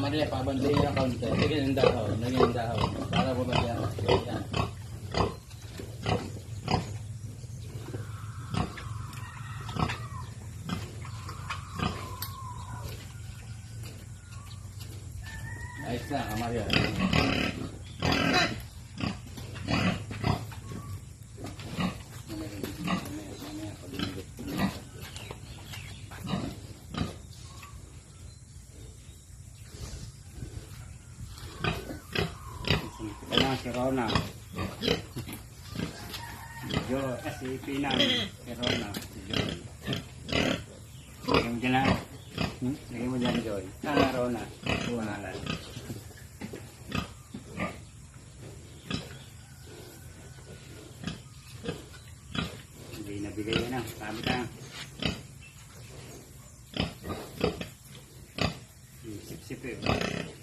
Maria, pabandayin ang kaunti. Lagyan ng dahon. Lagyan ng dahon. Para bumagyan. Yan. Ayos na, Maria. Si Rona. Si Pinang. Si Rona. Si Joy. Lagyan mo dyan na. Lagyan mo dyan, Joy. Sana Rona. Tuwanan. Hindi nabigay yan na. Sabi ka. Sip-sip eh.